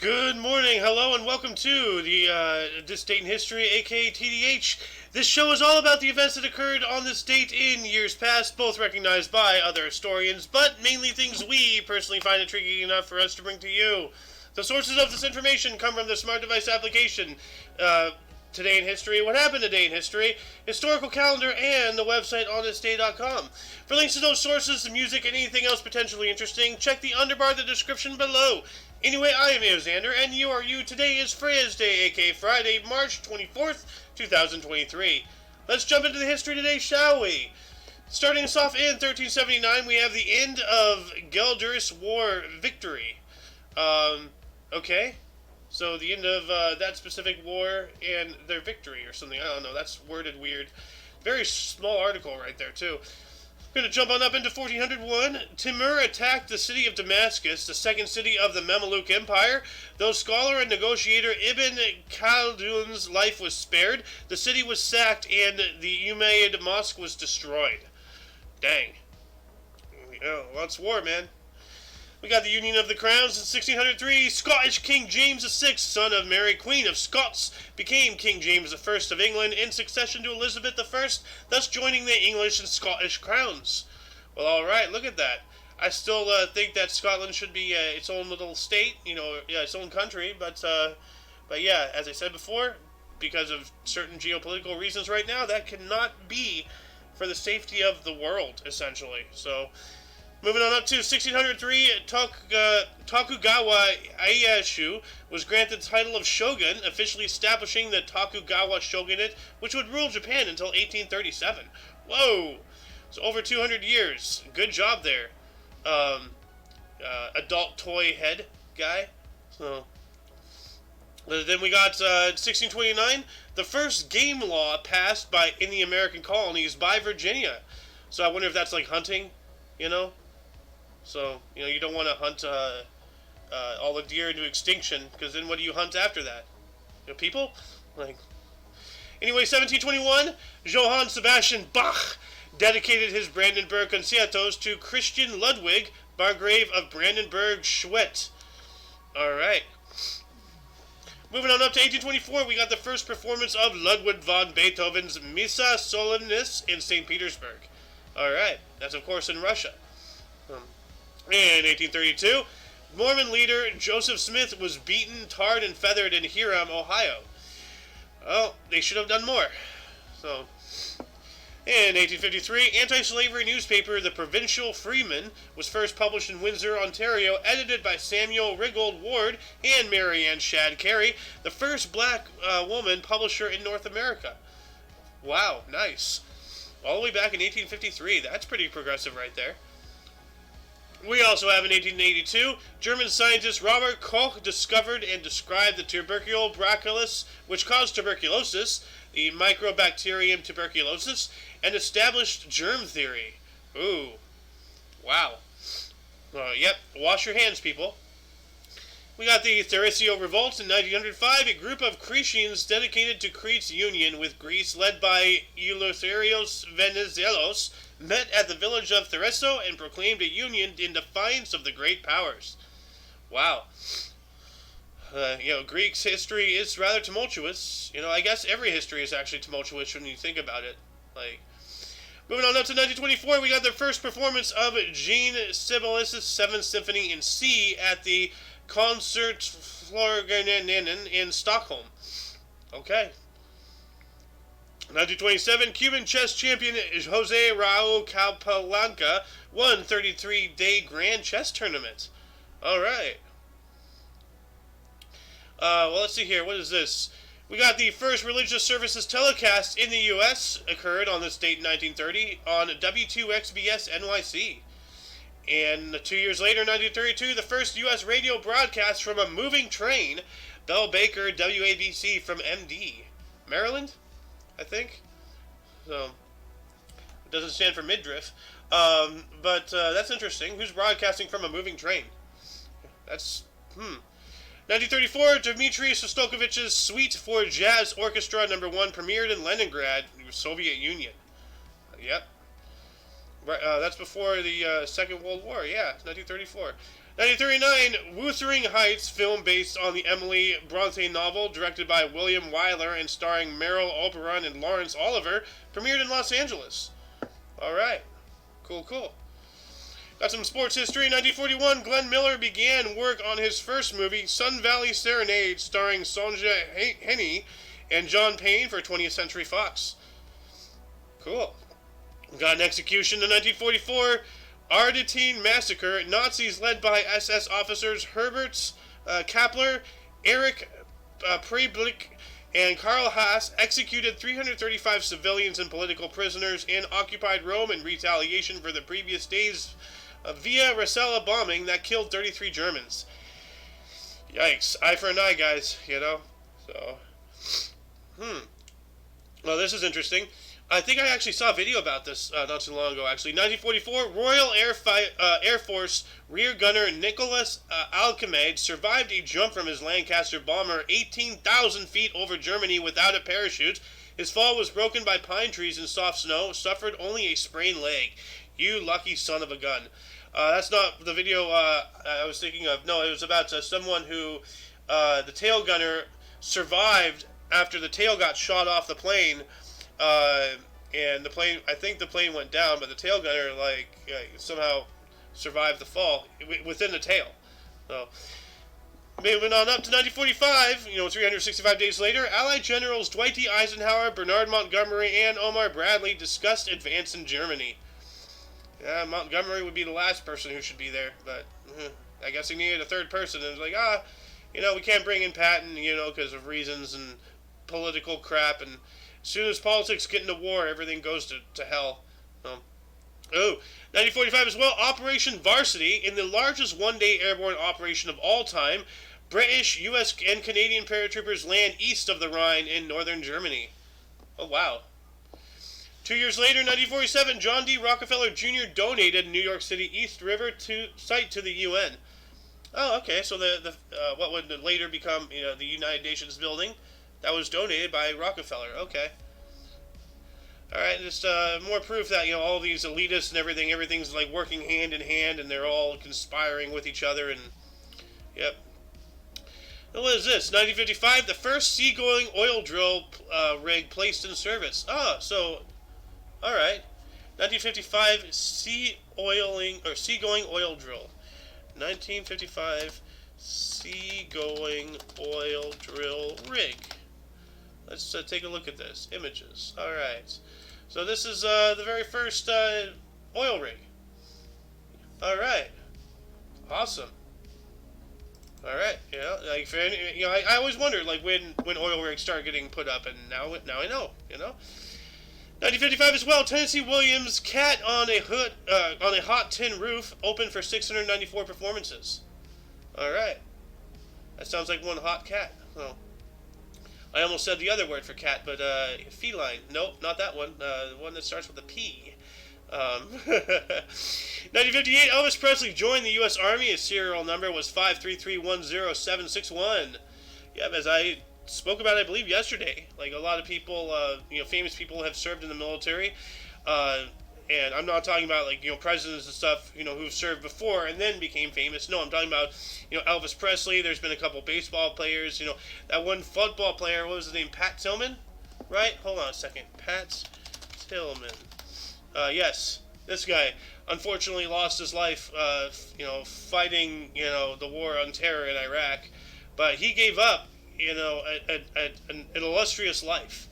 Good morning, hello, and welcome to This Date in History, aka TDH. This show is all about the events that occurred on this date in years past, both recognized by other historians, but mainly things we personally find intriguing enough for us to bring to you. The sources of this information come from the Smart Device application, Today in History, What Happened Today in History, Historical Calendar, and the website onthisday.com. For links to those sources, the music, and anything else potentially interesting, check the underbar of the description below. Anyway, I am Xander, and you are you. Today is Friday, aka Friday, March 24th, 2023. Let's jump into the history today, shall we? Starting us off in 1379, we have the end of Gelders War victory. Okay. So the end of that specific war and their victory or something. I don't know. That's worded weird. Very small article right there, too. Going to jump on up into 1401. Timur attacked the city of Damascus, the second city of the Mamluk Empire. Though scholar and negotiator Ibn Khaldun's life was spared, the city was sacked and the Umayyad mosque was destroyed. Dang. Yeah, well, it's war, man. We got the Union of the Crowns in 1603. Scottish King James VI, son of Mary, Queen of Scots, became King James I of England in succession to Elizabeth I, thus joining the English and Scottish crowns. Well, alright, look at that. I still think that Scotland should be its own little state, its own country, but yeah, as I said before, because of certain geopolitical reasons right now, that cannot be for the safety of the world, essentially. So, moving on up to 1603, Tokugawa Ieyasu was granted the title of shogun, officially establishing the Tokugawa shogunate, which would rule Japan until 1837. Whoa! So over 200 years. Good job there, adult toy head guy. So then we got 1629, the first game law passed in the American colonies by Virginia. So I wonder if that's like hunting, So, you don't want to hunt all the deer into extinction, because then what do you hunt after that? People? Anyway, 1721, Johann Sebastian Bach dedicated his Brandenburg Concertos to Christian Ludwig, Margrave of Brandenburg-Schwedt. Alright. Moving on up to 1824, we got the first performance of Ludwig von Beethoven's Missa Solemnis in St. Petersburg. Alright, that's of course in Russia. In 1832, Mormon leader Joseph Smith was beaten, tarred, and feathered in Hiram, Ohio. Well, they should have done more. So, in 1853, anti-slavery newspaper The Provincial Freeman was first published in Windsor, Ontario, edited by Samuel Riggold Ward and Mary Ann Shadd Carey, the first black woman publisher in North America. Wow, nice. All the way back in 1853. That's pretty progressive right there. We also have in 1882, German scientist Robert Koch discovered and described the tubercle bacillus, which caused tuberculosis, the Mycobacterium tuberculosis, and established germ theory. Ooh. Wow. Yep, wash your hands, people. We got the Thracio Revolt in 1905, a group of Cretians dedicated to Crete's union with Greece, led by Eleutherios Venizelos, met at the village of Thraso and proclaimed a union in defiance of the great powers. Wow. Greek's history is rather tumultuous. I guess every history is actually tumultuous when you think about it. Moving on up to 1924, we got the first performance of Jean Sibelius' 7th Symphony in C at the Konsertflöjten in Stockholm. Okay. 1927, Cuban chess champion Jose Raul Capablanca won 33-day Grand Chess Tournament. Alright. Well, let's see here. What is this? We got the first religious services telecast in the U.S. occurred on this date in 1930 on W2XBS NYC. And 2 years later, 1932, the first U.S. radio broadcast from a moving train, Bell Baker WABC from MD, Maryland, I think. So, it doesn't stand for midriff. But that's interesting. Who's broadcasting from a moving train? That's, 1934, Dmitri Shostakovich's Suite for Jazz Orchestra No. 1 premiered in Leningrad, Soviet Union. Yep. Right, that's before the Second World War, yeah, 1934. 1939, Wuthering Heights, film based on the Emily Bronte novel, directed by William Wyler and starring Meryl Oberon and Lawrence Oliver, premiered in Los Angeles. All right, cool. Got some sports history. 1941, Glenn Miller began work on his first movie, Sun Valley Serenade, starring Sonja Henie and John Payne for 20th Century Fox. Cool. Got an execution in 1944, Ardeatine Massacre. Nazis led by SS officers Herbert Kappler, Erich Preblick, and Karl Haas executed 335 civilians and political prisoners in occupied Rome in retaliation for the previous day's Via Rasella bombing that killed 33 Germans. Yikes. Eye for an eye, guys, So, well, this is interesting. I think I actually saw a video about this not too long ago, actually. 1944, Royal Air Force rear gunner Nicholas Alchemade survived a jump from his Lancaster bomber 18,000 feet over Germany without a parachute. His fall was broken by pine trees and soft snow, suffered only a sprained leg. You lucky son of a gun. That's not the video I was thinking of. No, it was about someone who, the tail gunner, survived after the tail got shot off the plane, and the plane, I think the plane went down, but the tail gunner, somehow survived the fall within the tail. So, moving on up to 1945, 365 days later, Allied generals Dwight D. Eisenhower, Bernard Montgomery, and Omar Bradley discussed advance in Germany. Yeah, Montgomery would be the last person who should be there, but I guess he needed a third person. And it was like, we can't bring in Patton, because of reasons and political crap. And as soon as politics get into war, everything goes to hell. 1945 as well, Operation Varsity, in the largest one-day airborne operation of all time, British, U.S., and Canadian paratroopers land east of the Rhine in northern Germany. Oh, wow. 2 years later, 1947, John D. Rockefeller Jr. donated New York City East River site to the UN. Oh, okay. So the what would later become the United Nations building, that was donated by Rockefeller. Okay. All right, just more proof that all these elitists and everything's like working hand in hand, and they're all conspiring with each other. And yep. Now, what is this? 1955, the first seagoing oil drill rig placed in service. So. All right, 1955 seagoing oil drill. 1955 seagoing oil drill rig. Let's take a look at this. Images. All right, so this is the very first oil rig. All right, awesome. All right, I always wondered when oil rigs start getting put up, and now I know. 1955 as well, Tennessee Williams' Cat on a Hot Tin Roof opened for 694 performances. All right, that sounds like one hot cat. Oh, I almost said the other word for cat, but feline. Nope, not that one. The one that starts with a P. 1958, Elvis Presley joined the U.S. Army. His serial number was 533107761. Yep, as I spoke about, I believe, yesterday. Like, a lot of people, famous people have served in the military. And I'm not talking about, presidents and stuff, who've served before and then became famous. No, I'm talking about, Elvis Presley. There's been a couple baseball players. That one football player, what was his name? Pat Tillman? Right? Hold on a second. Pat Tillman. Yes, this guy unfortunately lost his life, fighting, the war on terror in Iraq. But he gave up, an illustrious life,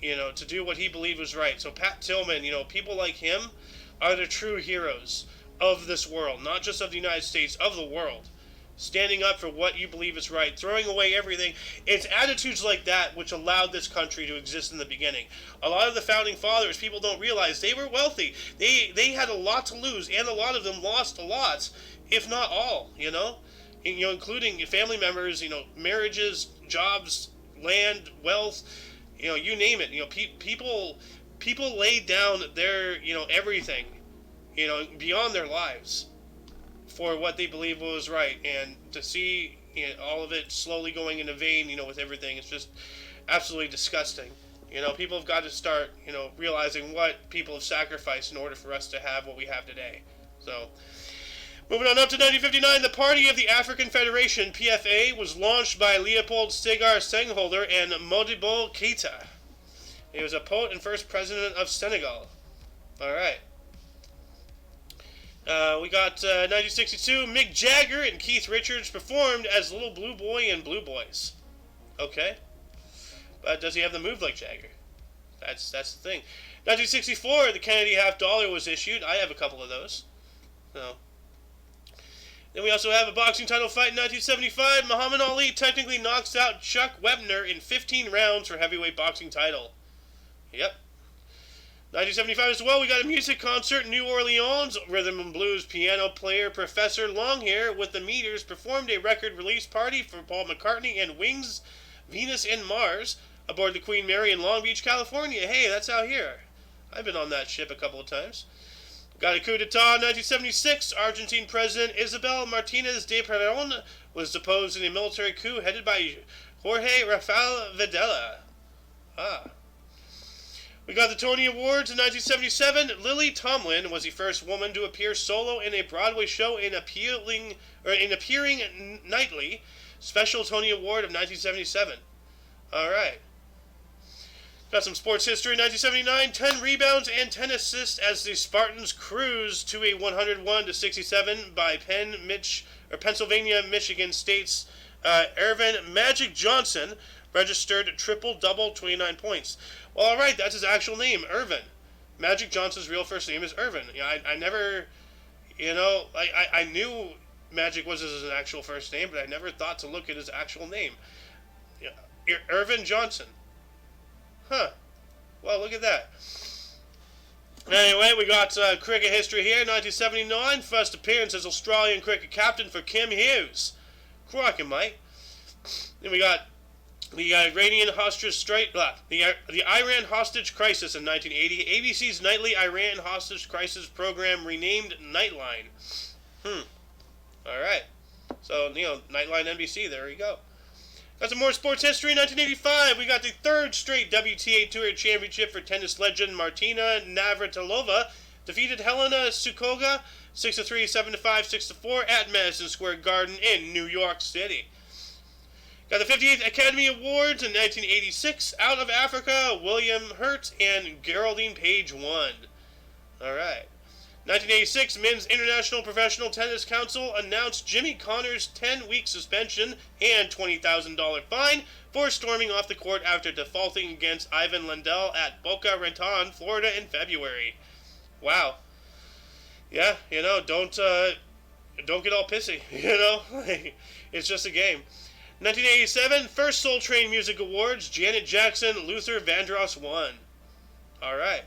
to do what he believed was right. So Pat Tillman, people like him are the true heroes of this world, not just of the United States, of the world. Standing up for what you believe is right, throwing away everything. It's attitudes like that which allowed this country to exist in the beginning. A lot of the founding fathers, people don't realize, they were wealthy. They had a lot to lose, and a lot of them lost a lot, if not all, including family members, marriages, jobs, land, wealth, you name it. People laid down their, everything, beyond their lives for what they believe was right, and to see all of it slowly going into vain, with everything, it's just absolutely disgusting. People have got to start, realizing what people have sacrificed in order for us to have what we have today. So, Moving on up to 1959, the Party of the African Federation, PFA, was launched by Leopold Sédar Senghor and Modibo Keïta. He was a poet and first president of Senegal. Alright. We got 1962, Mick Jagger and Keith Richards performed as Little Blue Boy and Blue Boys. Okay. But does he have the move like Jagger? That's the thing. 1964, the Kennedy $50 was issued. I have a couple of those. So. Then we also have a boxing title fight in 1975. Muhammad Ali technically knocks out Chuck Wepner in 15 rounds for heavyweight boxing title. Yep. 1975 as well, we got a music concert in New Orleans. Rhythm and blues piano player Professor Longhair with the Meters performed a record release party for Paul McCartney and Wings' Venus and Mars aboard the Queen Mary in Long Beach, California. Hey, that's out here. I've been on that ship a couple of times. Got a coup d'etat in 1976. Argentine President Isabel Martinez de Perón was deposed in a military coup headed by Jorge Rafael Videla. We got the Tony Awards in 1977. Lily Tomlin was the first woman to appear solo in a Broadway show in appearing nightly. Special Tony Award of 1977. All right. Got some sports history. 1979, 10 rebounds and 10 assists as the Spartans cruised to a 101-67 by Pennsylvania, Michigan State's Earvin Magic Johnson registered triple-double, 29 points. Well, all right, that's his actual name, Earvin. Magic Johnson's real first name is Earvin. I never, I knew Magic was his actual first name, but I never thought to look at his actual name. Earvin Johnson. Huh. Well, look at that. Anyway, we got cricket history here. 1979, first appearance as Australian cricket captain for Kim Hughes. Cracking, mate. Then we got the Iranian hostage the Iran hostage crisis in 1980. ABC's nightly Iran hostage crisis program renamed Nightline. All right. So, Nightline NBC, there you go. Got some more sports history. 1985, we got the third straight WTA Tour Championship for tennis legend Martina Navratilova. Defeated Helena Sukoga 6-3, 7-5, 6-4 at Madison Square Garden in New York City. Got the 58th Academy Awards in 1986. Out of Africa, William Hurt and Geraldine Page won. All right. 1986, Men's International Professional Tennis Council announced Jimmy Connors' 10-week suspension and $20,000 fine for storming off the court after defaulting against Ivan Lendl at Boca Raton, Florida in February. Wow. Yeah, don't get all pissy, It's just a game. 1987, first Soul Train Music Awards, Janet Jackson, Luther Vandross won. All right.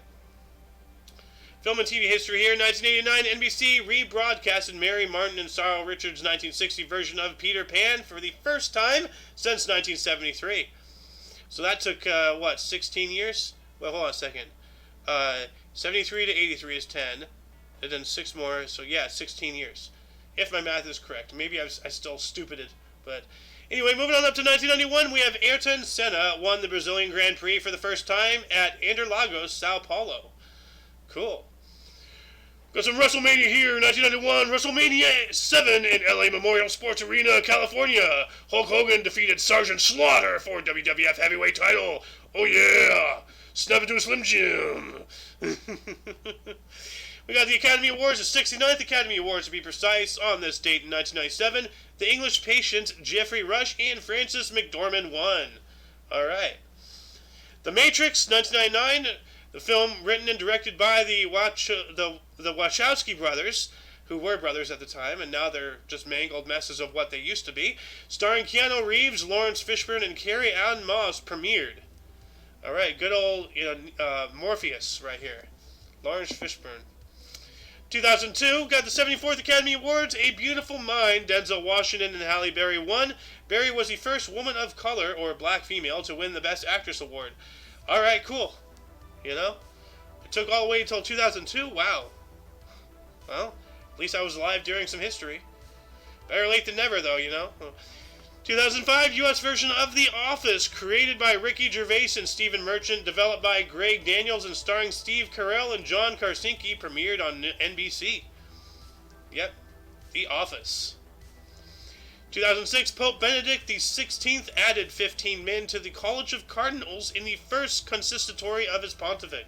Film and TV history here. 1989, NBC rebroadcasted Mary Martin and Sorrel Richards' 1960 version of Peter Pan for the first time since 1973. So that took, 16 years? Well, hold on a second. 73 to 83 is 10. And then 6 more, so yeah, 16 years. If my math is correct. Maybe I still stupided. But anyway, moving on up to 1991, we have Ayrton Senna won the Brazilian Grand Prix for the first time at Interlagos, Sao Paulo. Cool. Got some WrestleMania here, 1991, WrestleMania 7 in LA Memorial Sports Arena, California. Hulk Hogan defeated Sergeant Slaughter for WWF Heavyweight title. Oh yeah! Snap into a Slim Jim. We got the Academy Awards, the 69th Academy Awards to be precise, on this date in 1997. The English Patient, Geoffrey Rush, and Frances McDormand won. Alright. The Matrix, 1999, the film written and directed by the Wachowski brothers, who were brothers at the time, and now they're just mangled messes of what they used to be, starring Keanu Reeves, Lawrence Fishburne, and Carrie Ann Moss, premiered. Alright, good old, Morpheus right here. Lawrence Fishburne. 2002, got the 74th Academy Awards, A Beautiful Mind, Denzel Washington and Halle Berry won. Berry was the first woman of color, or black female, to win the Best Actress Award. Alright, cool. It took all the way until 2002? Wow. Well, at least I was alive during some history. Better late than never, though, 2005, U.S. version of The Office, created by Ricky Gervais and Stephen Merchant, developed by Greg Daniels and starring Steve Carell and John Krasinski, premiered on NBC. Yep. the office. 2006, Pope Benedict XVI added 15 men to the College of Cardinals in the first consistory of his pontificate.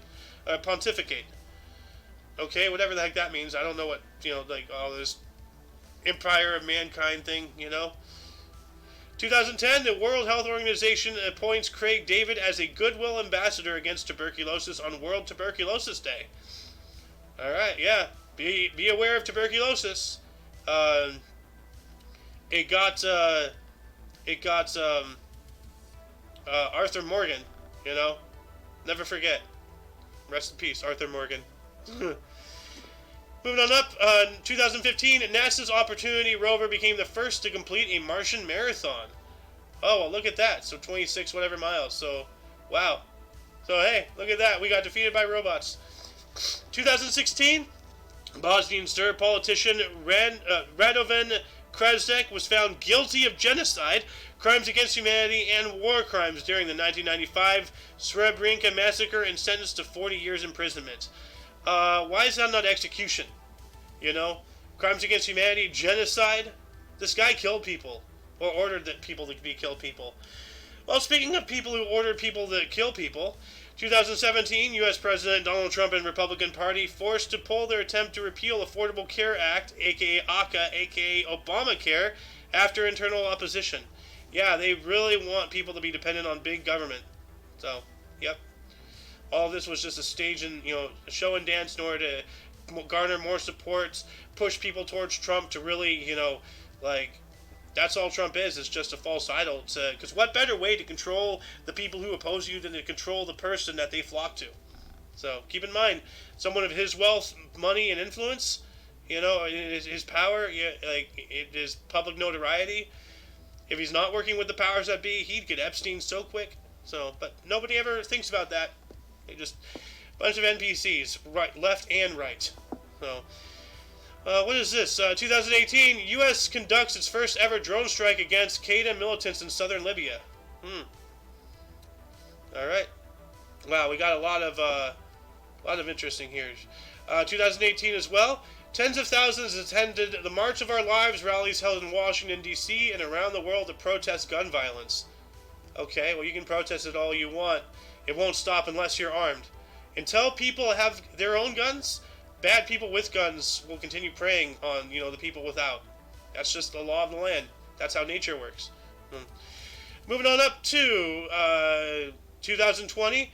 Okay, whatever the heck that means. I don't know what, like all this empire of mankind thing, 2010, the World Health Organization appoints Craig David as a goodwill ambassador against tuberculosis on World Tuberculosis Day. All right, yeah, be aware of tuberculosis. It got Arthur Morgan, never forget. Rest in peace, Arthur Morgan. Moving on up, 2015, NASA's Opportunity rover became the first to complete a Martian marathon. Oh, well, look at that. So 26 whatever miles. So, wow. So, hey, look at that. We got defeated by robots. 2016, Bosnian Serb politician Radovan Krajcek was found guilty of genocide, crimes against humanity, and war crimes during the 1995 Srebrenica massacre and sentenced to 40 years imprisonment. Why is that not execution? Crimes against humanity, genocide. This guy killed people, or ordered that people to be kill people. Well, speaking of people who ordered people to kill people, 2017, U.S. President Donald Trump and Republican Party forced to pull their attempt to repeal Affordable Care Act, aka ACA, aka Obamacare, after internal opposition. Yeah, they really want people to be dependent on big government. So, yep. All this was just a stage and, show and dance in order to garner more support, push people towards Trump to really, that's all Trump is. It's just a false idol. Because what better way to control the people who oppose you than to control the person that they flock to? So keep in mind, someone of his wealth, money, and influence, his power, his public notoriety. If he's not working with the powers that be, he'd get Epstein so quick. So, but nobody ever thinks about that. They just a bunch of NPCs, right, left and right. So, what is this? 2018, U.S. conducts its first ever drone strike against Qaeda militants in southern Libya. All right. Wow, we got a lot of interesting here. 2018 as well. Tens of thousands attended the March of Our Lives rallies held in Washington, D.C. and around the world to protest gun violence. Okay, well, you can protest it all you want. It won't stop unless you're armed. Until people have their own guns, bad people with guns will continue preying on, the people without. That's just the law of the land. That's how nature works. Moving on up to 2020,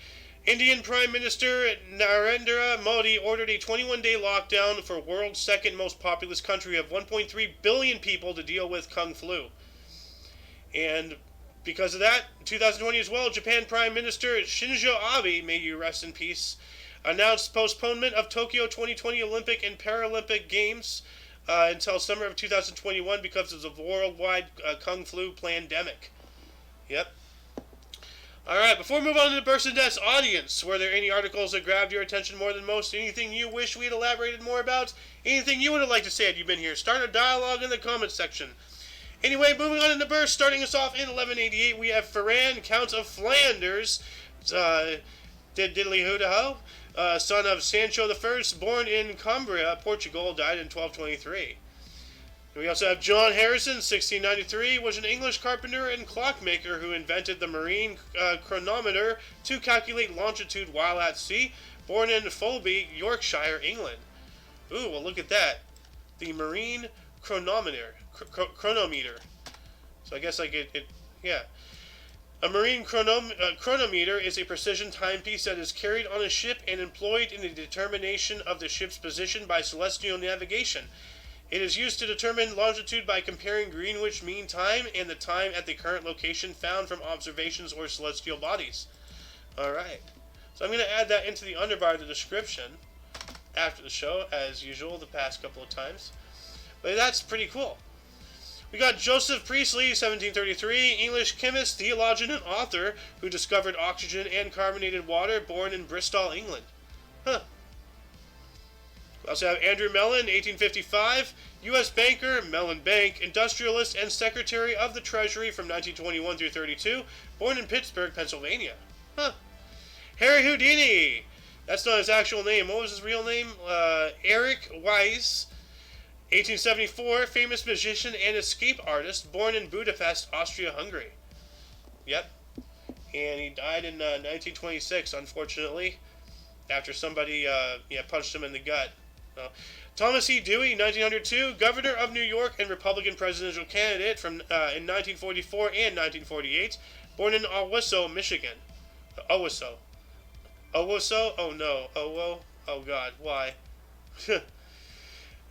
Indian Prime Minister Narendra Modi ordered a 21-day lockdown for world's second most populous country of 1.3 billion people to deal with Kung Flu. And because of that, 2020 as well, Japan Prime Minister Shinzo Abe, may you rest in peace, announced postponement of Tokyo 2020 Olympic and Paralympic Games until summer of 2021 because of the worldwide Kung Flu pandemic. Yep. Alright, before we move on to the Burst of Death's audience, were there any articles that grabbed your attention more than most? Anything you wish we had elaborated more about? Anything you would have liked to say had you been here? Start a dialogue in the comments section. Anyway, moving on in the burst, starting us off in 1188, we have Ferran, Count of Flanders, diddly-hoo-da-ho, son of Sancho I, born in Cumbria, Portugal, died in 1223. We also have John Harrison, 1693, was an English carpenter and clockmaker who invented the marine chronometer to calculate longitude while at sea, born in Fulby, Yorkshire, England. Ooh, well, look at that. The marine chronometer. So I guess yeah. A marine chronometer is a precision timepiece that is carried on a ship and employed in the determination of the ship's position by celestial navigation. It is used to determine longitude by comparing Greenwich Mean Time and the time at the current location found from observations or celestial bodies. Alright. So I'm going to add that into the underbar of the description after the show, as usual, the past couple of times. But that's pretty cool. We got Joseph Priestley, 1733, English chemist, theologian, and author who discovered oxygen and carbonated water, born in Bristol, England. Huh. We also have Andrew Mellon, 1855, U.S. banker, Mellon Bank, industrialist, and Secretary of the Treasury from 1921 through 32, born in Pittsburgh, Pennsylvania. Huh. Harry Houdini. That's not his actual name. What was his real name? Eric Weiss. 1874, famous musician and escape artist, born in Budapest, Austria-Hungary. Yep. And he died in 1926, unfortunately, after somebody punched him in the gut. Thomas E. Dewey, 1902, governor of New York and Republican presidential candidate from in 1944 and 1948, born in Owosso, Michigan. Owosso. Owosso? Oh no. Oh God. Why?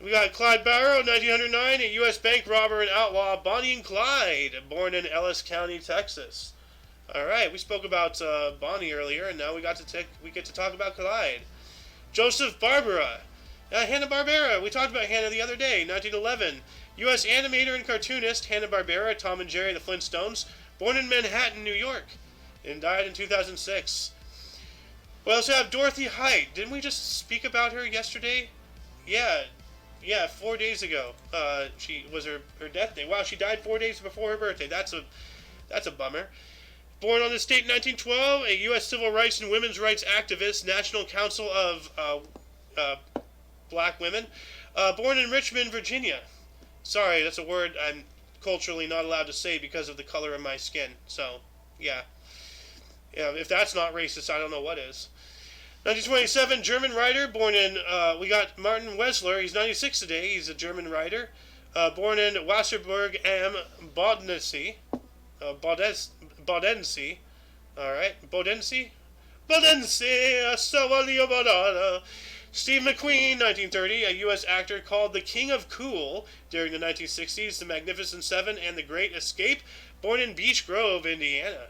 We got Clyde Barrow, 1909, a U.S. bank robber and outlaw, Bonnie and Clyde, born in Ellis County, Texas. All right, we spoke about Bonnie earlier, and now we get to talk about Clyde. Joseph Barbera, Hanna-Barbera. We talked about Hanna the other day, 1911. U.S. animator and cartoonist Hanna-Barbera, Tom and Jerry, the Flintstones, born in Manhattan, New York, and died in 2006. We also have Dorothy Height. Didn't we just speak about her yesterday? Yeah, 4 days ago. She was her death day. Wow, she died 4 days before her birthday. That's a bummer. Born on this date in 1912, a U.S. civil rights and women's rights activist, National Council of Black Women. Born in Richmond, Virginia. Sorry, that's a word I'm culturally not allowed to say because of the color of my skin. So, yeah. If that's not racist, I don't know what is. 1927, German writer, born in, we got Martin Wessler, he's 96 today, he's a German writer, born in Wasserburg am Bodensee, Bodensee, alright, Bodensee, Sawalio. Steve McQueen, 1930, a U.S. actor called the King of Cool during the 1960s, The Magnificent Seven, and The Great Escape, born in Beech Grove, Indiana.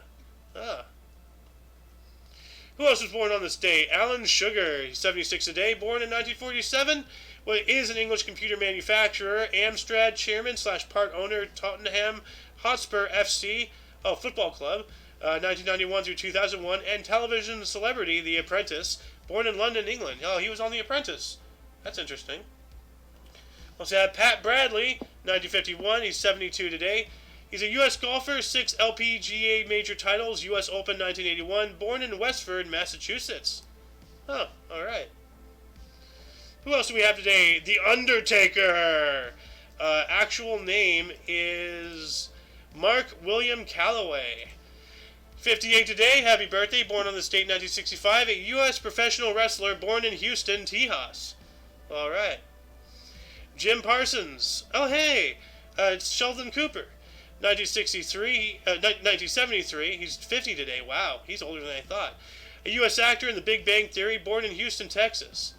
Who else was born on this day? Alan Sugar, he's 76 today, born in 1947, is an English computer manufacturer, Amstrad chairman / part owner, Tottenham Hotspur FC, football club, 1991 through 2001, and television celebrity The Apprentice, born in London, England. Oh, he was on The Apprentice. That's interesting. Also have Pat Bradley, 1951, he's 72 today. He's a U.S. golfer, 6 LPGA major titles, U.S. Open 1981, born in Westford, Massachusetts. Huh, alright. Who else do we have today? The Undertaker. Actual name is Mark William Calloway. 58 today, happy birthday, born on this date in 1965, a U.S. professional wrestler born in Houston, Tejas. Alright. Jim Parsons. Oh, hey, it's Sheldon Cooper. 1973, he's 50 today. Wow, he's older than I thought. A U.S. actor in The Big Bang Theory, born in Houston, Texas.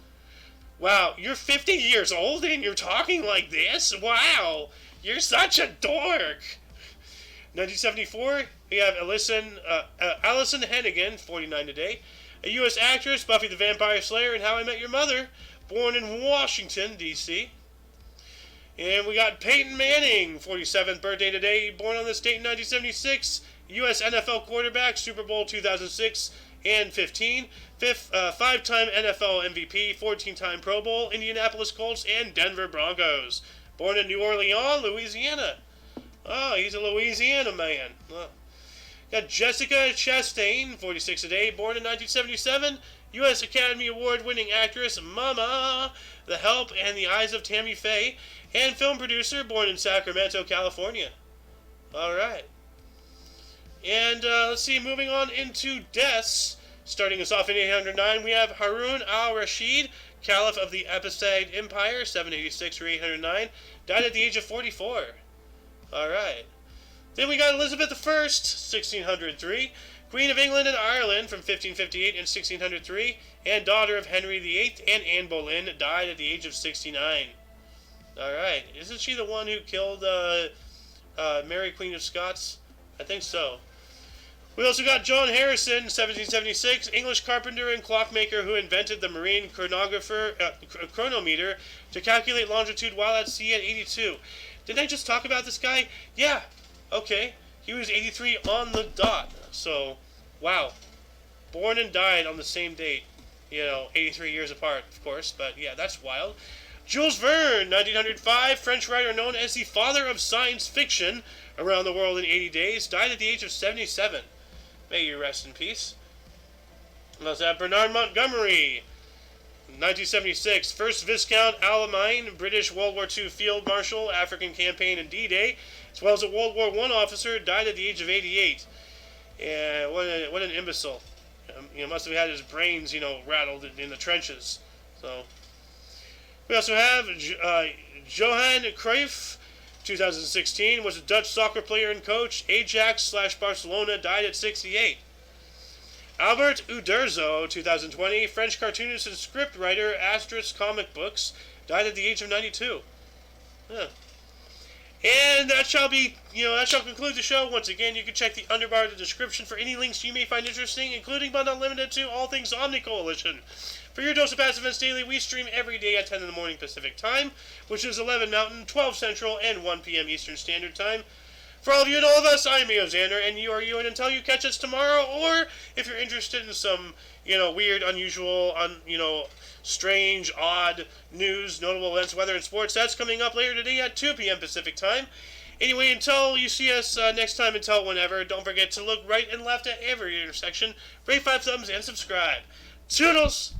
Wow, you're 50 years old and you're talking like this? Wow, you're such a dork. 1974, we have Allison Hennigan, 49 today. A U.S. actress, Buffy the Vampire Slayer, and How I Met Your Mother, born in Washington, D.C. And we got Peyton Manning, 47th birthday today, born on this date in 1976, U.S. NFL quarterback, Super Bowl 2006 and 15, five-time NFL MVP, 14-time Pro Bowl, Indianapolis Colts, and Denver Broncos. Born in New Orleans, Louisiana. Oh, he's a Louisiana man. Oh. Got Jessica Chastain, 46 today, born in 1977, U.S. Academy Award-winning actress, Mama, The Help, and The Eyes of Tammy Faye, and film producer, born in Sacramento, California. Alright. And let's see, moving on into deaths. Starting us off in 809, we have Harun al-Rashid, Caliph of the Abbasid Empire, 786 or 809, died at the age of 44. Alright. Then we got Elizabeth I, 1603, Queen of England and Ireland from 1558 and 1603, and daughter of Henry VIII, and Anne Boleyn, died at the age of 69. Alright. Isn't she the one who killed Mary, Queen of Scots? I think so. We also got John Harrison, 1776, English carpenter and clockmaker who invented the marine chronometer to calculate longitude while at sea at 82. Didn't I just talk about this guy? Yeah. Okay. He was 83 on the dot. So, wow. Born and died on the same date. 83 years apart, of course. But yeah, that's wild. Jules Verne, 1905, French writer known as the father of science fiction, Around the World in 80 Days, died at the age of 77. May you rest in peace. We also have Bernard Montgomery, 1976, first Viscount Alamein, British World War II Field Marshal, African Campaign and D-Day, as well as a World War I officer, died at the age of 88. Yeah, what an imbecile. Must have had his brains, rattled in the trenches. So, we also have Johan Cruyff, 2016, was a Dutch soccer player and coach. Ajax/Barcelona, died at 68. Albert Uderzo, 2020, French cartoonist and scriptwriter, Asterix comic books, died at the age of 92. Yeah. And that shall conclude the show. Once again, you can check the underbar of the description for any links you may find interesting, including but not limited to all things Omni Coalition. For your dose of past events daily, we stream every day at 10 in the morning Pacific Time, which is 11 Mountain, 12 Central, and 1 p.m. Eastern Standard Time. For all of you and all of us, I'm Xander, and you are you, and until you catch us tomorrow, or if you're interested in some, weird, unusual, strange, odd news, notable events, weather, and sports, that's coming up later today at 2 p.m. Pacific Time. Anyway, until you see us next time, until whenever, don't forget to look right and left at every intersection, rate 5 thumbs, and subscribe. Toodles!